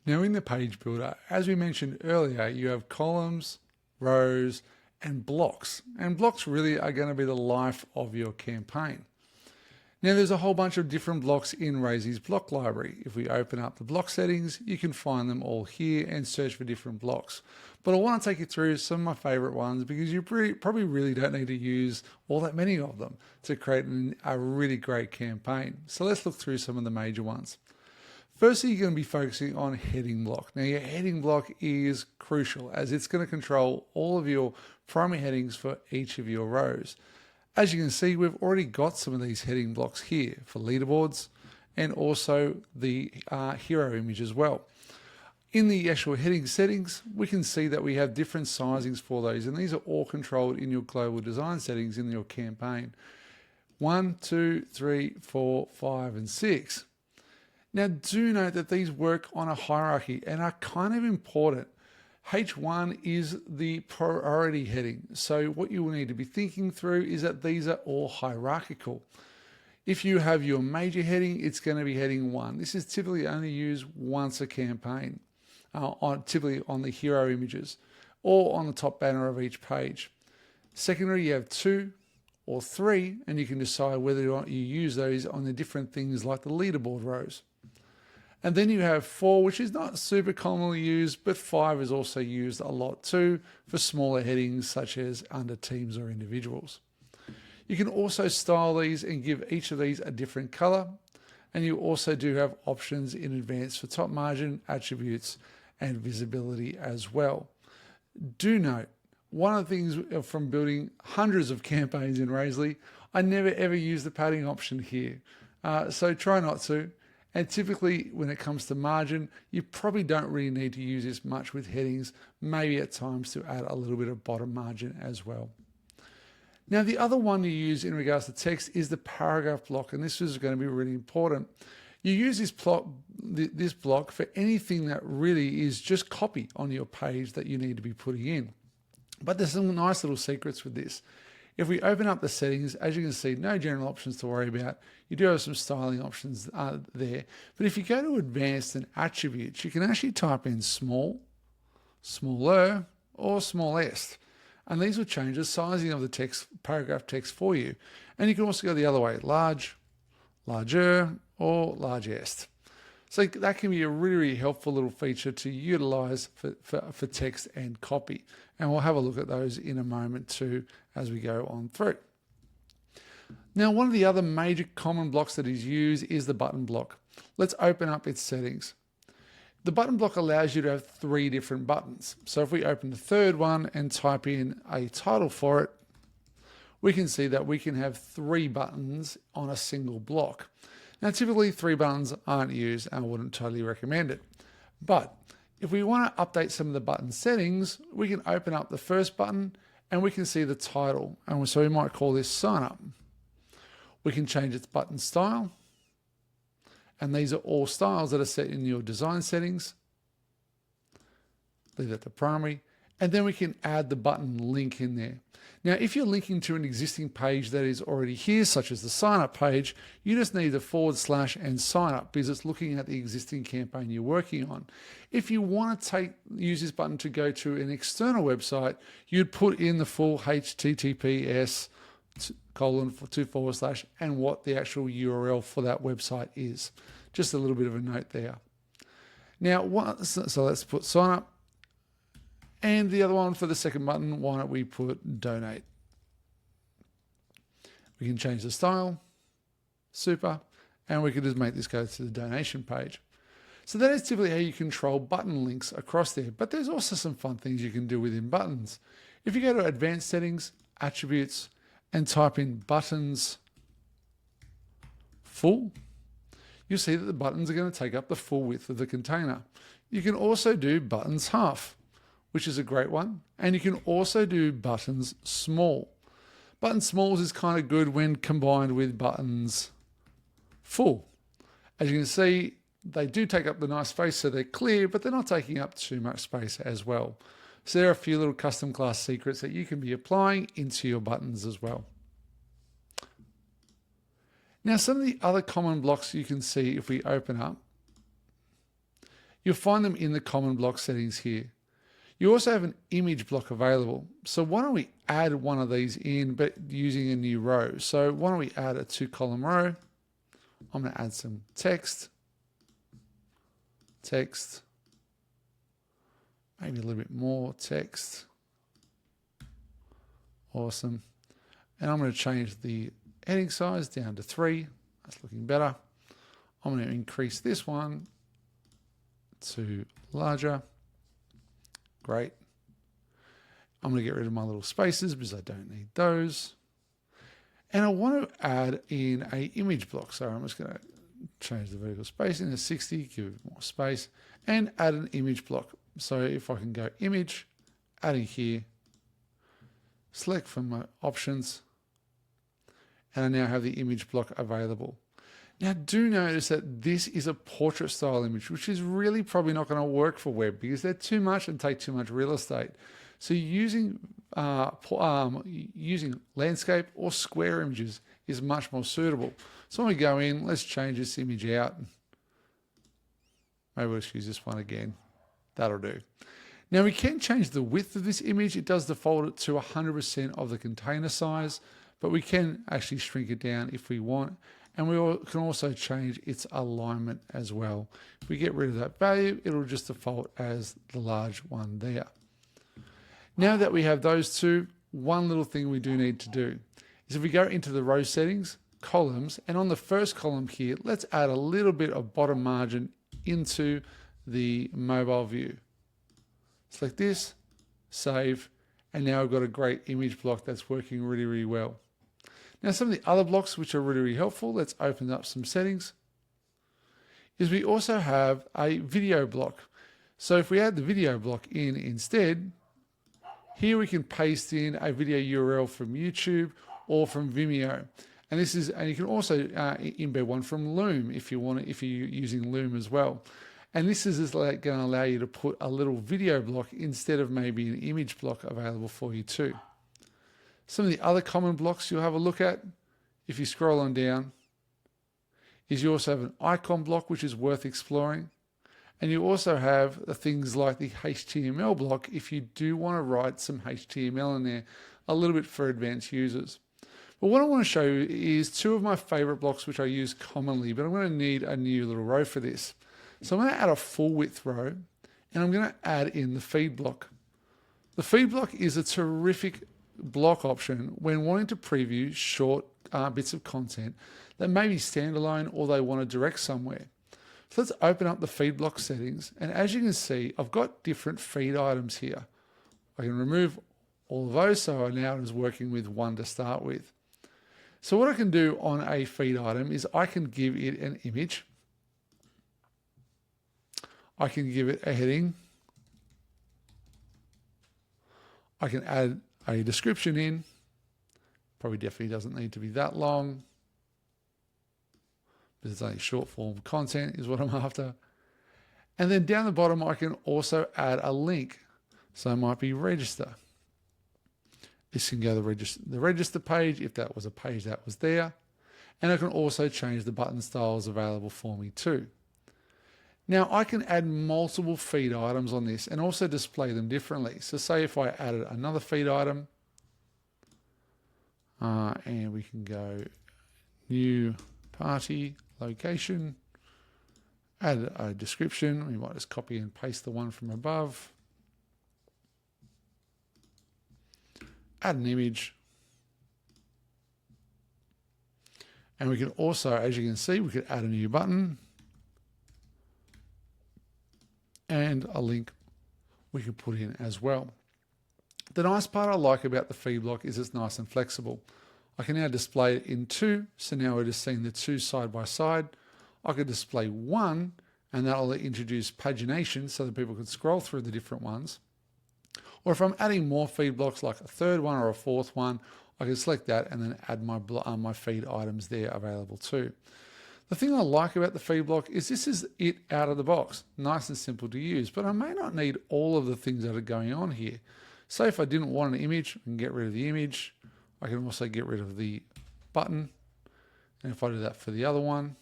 Now in the page builder, as we mentioned earlier, you have columns, rows, and blocks. And blocks really are going to be the life of your campaign. Now there's a whole bunch of different blocks in Raisy's block library. If we open up the block settings, you can find them all here and search for different blocks. But I want to take you through some of my favorite ones because you probably really don't need to use all that many of them to create a really great campaign. So let's look through some of the major ones. Firstly, you're going to be focusing on heading block. Now your heading block is crucial as it's going to control all of your primary headings for each of your rows. As you can see, we've already got some of these heading blocks here for leaderboards and also the hero image as well. In the actual heading settings, we can see that we have different sizings for those, and these are all controlled in your global design settings in your campaign. 1, 2, 3, 4, 5, and 6. Now do note that these work on a hierarchy and are kind of important. H1 is the priority heading. So what you will need to be thinking through is that these are all hierarchical. If you have your major heading, it's going to be heading 1. This is typically only used once a campaign, typically on the hero images or on the top banner of each page. Secondary, you have 2 or 3, and you can decide whether or not you use those on the different things like the leaderboard rows. And then you have 4, which is not super commonly used, but 5 is also used a lot too for smaller headings such as under teams or individuals. You can also style these and give each of these a different color. And you also do have options in advance for top margin, attributes, and visibility as well. Do note, one of the things from building hundreds of campaigns in Raisly, I never ever use the padding option here. So try not to. And typically when it comes to margin, you probably don't really need to use this much with headings, maybe at times to add a little bit of bottom margin as well. Now the other one you use in regards to text is the paragraph block, and this is going to be really important. You use this block for anything that really is just copy on your page that you need to be putting in. But there's some nice little secrets with this. If we open up the settings, as you can see, no general options to worry about. You do have some styling options there. But if you go to advanced and attributes, you can actually type in small, smaller, or smallest. And these will change the sizing of the text, paragraph text for you. And you can also go the other way, large, larger, or largest. So that can be a really, really helpful little feature to utilize for text and copy. And we'll have a look at those in a moment too as we go on through. Now, one of the other major common blocks that is used is the button block. Let's open up its settings. The button block allows you to have 3 different buttons. So if we open the third one and type in a title for it, we can see that we can have 3 buttons on a single block. Now, typically 3 buttons aren't used and I wouldn't totally recommend it. But if we want to update some of the button settings, we can open up the first button and we can see the title. And so we might call this sign up. We can change its button style. And these are all styles that are set in your design settings. Leave that to primary. And then we can add the button link in there. Now, if you're linking to an existing page that is already here, such as the sign up page, you just need the / and sign up because it's looking at the existing campaign you're working on. If you want to use this button to go to an external website, you'd put in the full HTTPS : and what the actual URL for that website is. Just a little bit of a note there. Now, so let's put sign up. And the other one for the second button, why don't we put donate? We can change the style, super, and we can just make this go to the donation page. So that is typically how you control button links across there, but there's also some fun things you can do within buttons. If you go to advanced settings, attributes, and type in buttons full, you'll see that the buttons are going to take up the full width of the container. You can also do buttons half, which is a great one. And you can also do buttons small. Button smalls is kind of good when combined with buttons full. As you can see, they do take up the nice space, so they're clear, but they're not taking up too much space as well. So there are a few little custom class secrets that you can be applying into your buttons as well. Now, some of the other common blocks you can see if we open up, You'll find them in the common block settings here. You also have an image block available. So why don't we add one of these in, but using a new row. So why don't we add a 2-column row? I'm going to add some text, maybe a little bit more text. Awesome. And I'm going to change the heading size down to 3. That's looking better. I'm going to increase this one to larger. Great. I'm going to get rid of my little spaces because I don't need those. And I want to add in an image block. So I'm just going to change the vertical spacing to 60, give it more space, and add an image block. So if I can go image, adding here, select from my options, and I now have the image block available. Now do notice that this is a portrait style image, which is really probably not going to work for web because they're too much and take too much real estate. So using landscape or square images is much more suitable. So when we go in, let's change this image out. Maybe we'll just use this one again. That'll do. Now we can change the width of this image. It does default it to 100% of the container size, but we can actually shrink it down if we want. And we can also change its alignment as well. If we get rid of that value, it'll just default as the large one there. Now that we have those two, one little thing we do need to do is if we go into the row settings, columns, and on the first column here, let's add a little bit of bottom margin into the mobile view. Select this, save, and now I've got a great image block that's working really, really well. Now some of the other blocks which are really, really helpful, let's open up some settings, is we also have a video block. So if we add the video block in instead, here we can paste in a video URL from YouTube or from Vimeo. And you can also embed one from Loom if you want it, if you're using Loom as well. And this is just going to allow you to put a little video block instead of maybe an image block available for you too. Some of the other common blocks you'll have a look at, if you scroll on down, is you also have an icon block, which is worth exploring. And you also have the things like the HTML block if you do want to write some HTML in there, a little bit for advanced users. But what I want to show you is two of my favorite blocks which I use commonly, but I'm going to need a new little row for this. So I'm going to add a full width row, and I'm going to add in the feed block. The feed block is a terrific block option when wanting to preview short bits of content that may be standalone or they want to direct somewhere. So let's open up the feed block settings, and as you can see, I've got different feed items here. I can remove all of those, so I now is working with one to start with. So what I can do on a feed item is I can give it an image. I can give it a heading. I can add a description in. Probably definitely doesn't need to be that long, but it's only short form content is what I'm after. And then down the bottom, I can also add a link. So it might be register. This can go to the register page if that was a page that was there. And I can also change the button styles available for me too. Now I can add multiple feed items on this and also display them differently. So say if I added another feed item, and we can go new party location, add a description. We might just copy and paste the one from above. Add an image. And we can also, as you can see, we could add a new button and a link we can put in as well. The nice part I like about the feed block is it's nice and flexible. I can now display it in two, so now we're just seeing the two side by side. I could display one, and that'll introduce pagination so that people can scroll through the different ones. Or if I'm adding more feed blocks, like a third one or a fourth one, I can select that and then add my feed items there available too. The thing I like about the feed block is this is it out of the box, nice and simple to use, but I may not need all of the things that are going on here. Say if I didn't want an image, I can get rid of the image. I can also get rid of the button. And if I do that for the other one.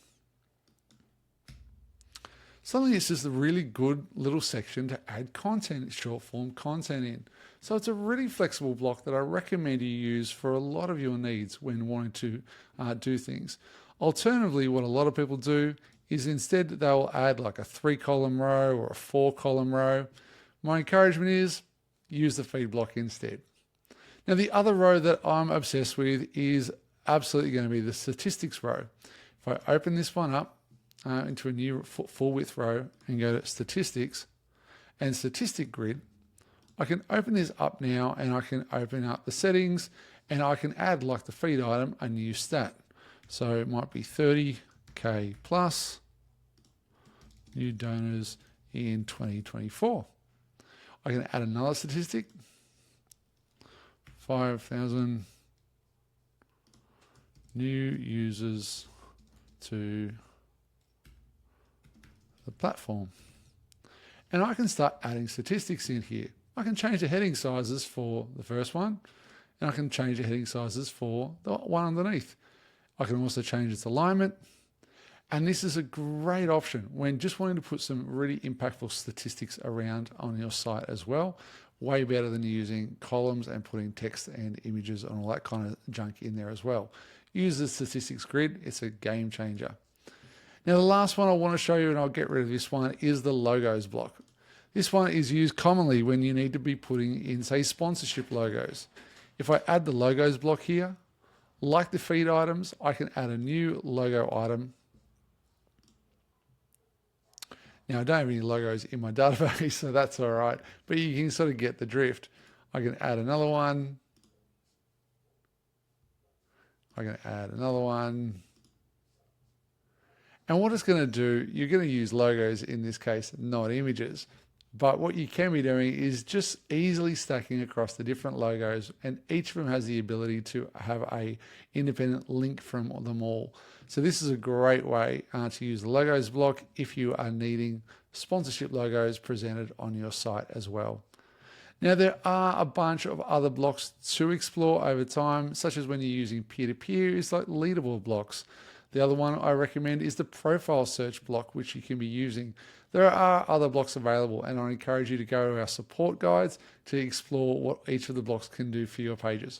Suddenly it's just a really good little section to add content, short form content in. So it's a really flexible block that I recommend you use for a lot of your needs when wanting to do things. Alternatively, what a lot of people do is instead they'll add like a 3-column row or a 4-column row. My encouragement is use the feed block instead. Now the other row that I'm obsessed with is absolutely going to be the statistics row. If I open this one up into a new full width row and go to statistics and statistic grid, I can open this up now and I can open up the settings and I can add, like the feed item, a new stat. So it might be 30K plus new donors in 2024. I can add another statistic, 5,000 new users to the platform. And I can start adding statistics in here. I can change the heading sizes for the first one, and I can change the heading sizes for the one underneath. I can also change its alignment. And this is a great option when just wanting to put some really impactful statistics around on your site as well. Way better than using columns and putting text and images and all that kind of junk in there as well. Use the statistics grid. It's a game changer. Now, the last one I want to show you, and I'll get rid of this one, is the logos block. This one is used commonly when you need to be putting in, say, sponsorship logos. If I add the logos block here, like the feed items, I can add a new logo item. Now, I don't have any logos in my database, so that's all right, but you can sort of get the drift. I can add another one. I can add another one. And what it's going to do, you're going to use logos in this case, not images. But what you can be doing is just easily stacking across the different logos, and each of them has the ability to have a independent link from them all. So this is a great way to use the logos block if you are needing sponsorship logos presented on your site as well. Now, there are a bunch of other blocks to explore over time, such as when you're using peer-to-peer, it's like leaderboard blocks. The other one I recommend is the profile search block, which you can be using. There are other blocks available, and I encourage you to go to our support guides to explore what each of the blocks can do for your pages.